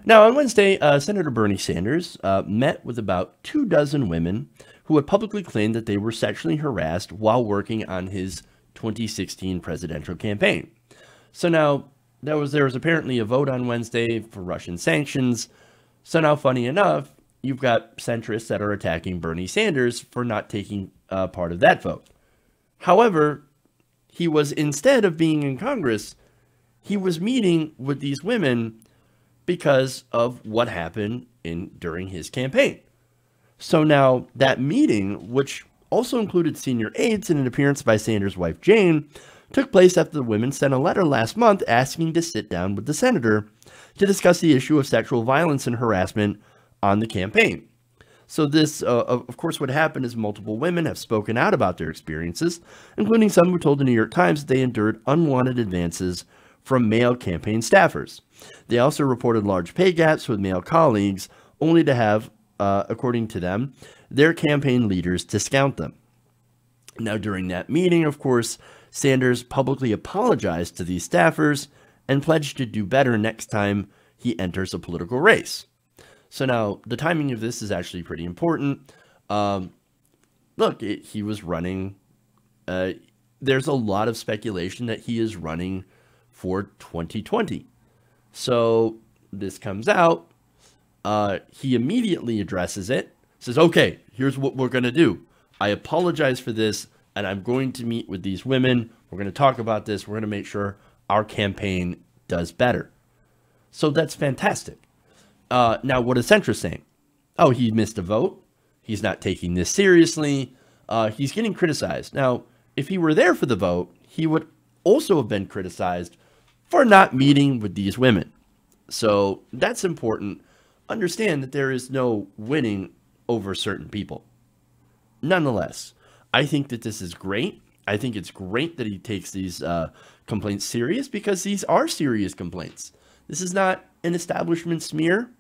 Now, on Wednesday, Senator Bernie Sanders met with about 24 women who had publicly claimed that they were sexually harassed while working on his 2016 presidential campaign. So now, there was apparently a vote on Wednesday for Russian sanctions. So now, funny enough, you've got centrists that are attacking Bernie Sanders for not taking part of that vote. However, he was, instead of being in Congress, he was meeting with these women because of what happened during his campaign. So now that meeting, which also included senior aides and an appearance by Sanders' wife Jane, took place after the women sent a letter last month asking to sit down with the senator to discuss the issue of sexual violence and harassment on the campaign. So this, of course, what happened is multiple women have spoken out about their experiences, including some who told the New York Times that they endured unwanted advances from male campaign staffers. They also reported large pay gaps with male colleagues, only to have, according to them, their campaign leaders discount them. Now, during that meeting, of course, Sanders publicly apologized to these staffers and pledged to do better next time he enters a political race. So now, the timing of this is actually pretty important. Look, he was running. There's a lot of speculation that he is running for 2020. So this comes out. He immediately addresses it, says, okay, here's what we're going to do. I apologize for this, and I'm going to meet with these women. We're going to talk about this. We're going to make sure our campaign does better. So that's fantastic. Now, what is centrist saying? Oh, he missed a vote. He's not taking this seriously. He's getting criticized. Now, if he were there for the vote, he would also have been criticized for not meeting with these women. So that's important. Understand that there is no winning over certain people. Nonetheless, I think that this is great. I think it's great that he takes these complaints serious, because these are serious complaints. This is not an establishment smear.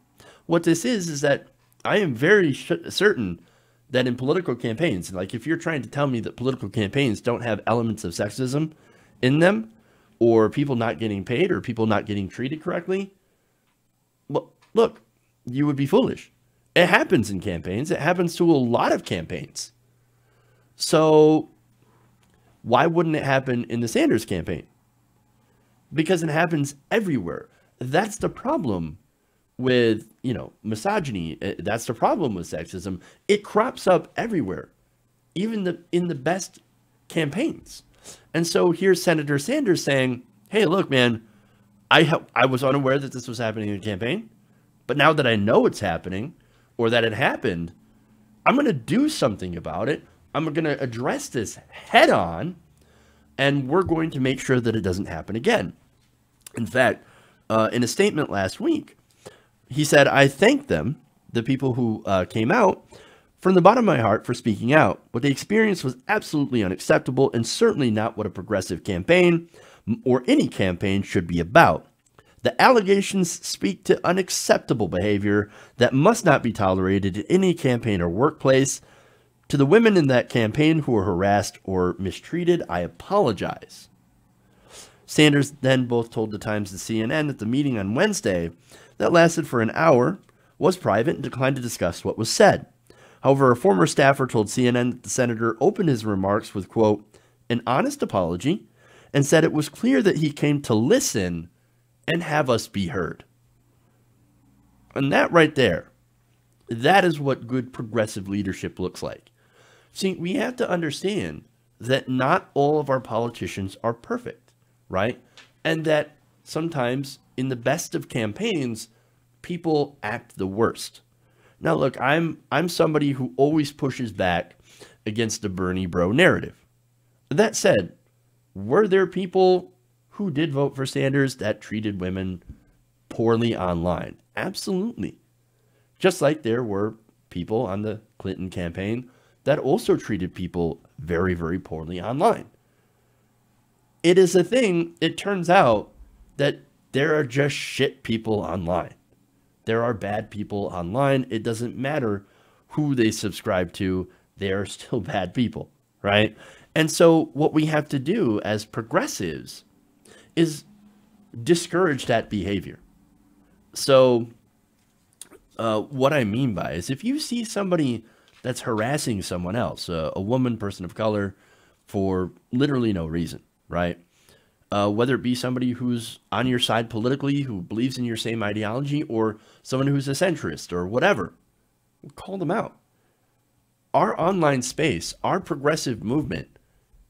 What this is that I am very certain that in political campaigns, like if you're trying to tell me that political campaigns don't have elements of sexism in them, or people not getting paid, or people not getting treated correctly, well, look, you would be foolish. It happens in campaigns. It happens to a lot of campaigns. So why wouldn't it happen in the Sanders campaign? Because it happens everywhere. That's the problem with, misogyny. That's the problem with sexism. It crops up everywhere, even in the best campaigns. And so here's Senator Sanders saying, hey, look, man, I was unaware that this was happening in the campaign, but now that I know it's happening, or that it happened, I'm going to do something about it. I'm going to address this head on, and we're going to make sure that it doesn't happen again. In fact, in a statement last week, he said, I thank them, the people who came out, from the bottom of my heart for speaking out. What they experienced was absolutely unacceptable, and certainly not what a progressive campaign or any campaign should be about. The allegations speak to unacceptable behavior that must not be tolerated in any campaign or workplace. To the women in that campaign who were harassed or mistreated, I apologize. Sanders then both told the Times and CNN that the meeting on Wednesday, that lasted for an hour, was private and declined to discuss what was said. However, a former staffer told CNN that the senator opened his remarks with, quote, an honest apology, and said it was clear that he came to listen and have us be heard. And that right there, that is what good progressive leadership looks like. See, we have to understand that not all of our politicians are perfect, right? And that sometimes in the best of campaigns, people act the worst. Now, look, I'm somebody who always pushes back against the Bernie bro narrative. That said, were there people who did vote for Sanders that treated women poorly online? Absolutely. Just like there were people on the Clinton campaign that also treated people very, very poorly online. It is a thing. It turns out that there are just shit people online. There are bad people online. It doesn't matter who they subscribe to. They are still bad people, right? And so what we have to do as progressives is discourage that behavior. So What I mean by is if you see somebody that's harassing someone else, a woman, person of color, for literally no reason, right? Whether it be somebody who's on your side politically, who believes in your same ideology, or someone who's a centrist or whatever, call them out. Our online space, our progressive movement,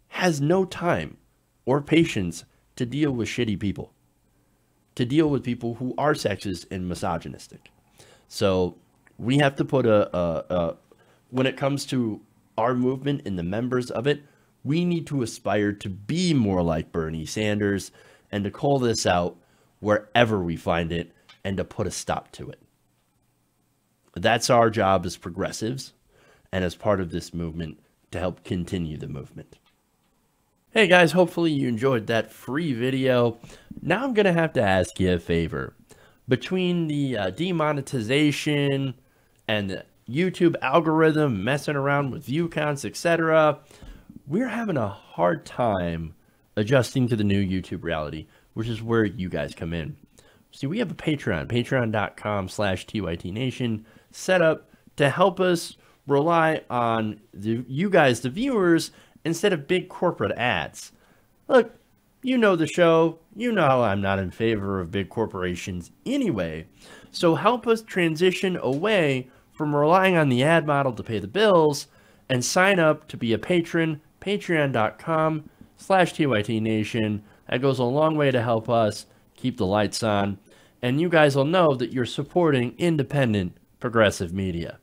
has no time or patience to deal with shitty people, to deal with people who are sexist and misogynistic. So we have to put when it comes to our movement and the members of it, we need to aspire to be more like Bernie Sanders and to call this out wherever we find it and to put a stop to it. That's our job as progressives and as part of this movement to help continue the movement. Hey guys, hopefully you enjoyed that free video. Now I'm going to have to ask you a favor. Between the demonetization and the YouTube algorithm messing around with view counts, etc., we're having a hard time adjusting to the new YouTube reality, which is where you guys come in. See, we have a Patreon, patreon.com/TYTNation, set up to help us rely on you guys, the viewers, instead of big corporate ads. Look, you know the show. You know I'm not in favor of big corporations anyway. So help us transition away from relying on the ad model to pay the bills and sign up to be a patron, patreon.com/TYTNation. That goes a long way to help us keep the lights on. And you guys will know that you're supporting independent progressive media.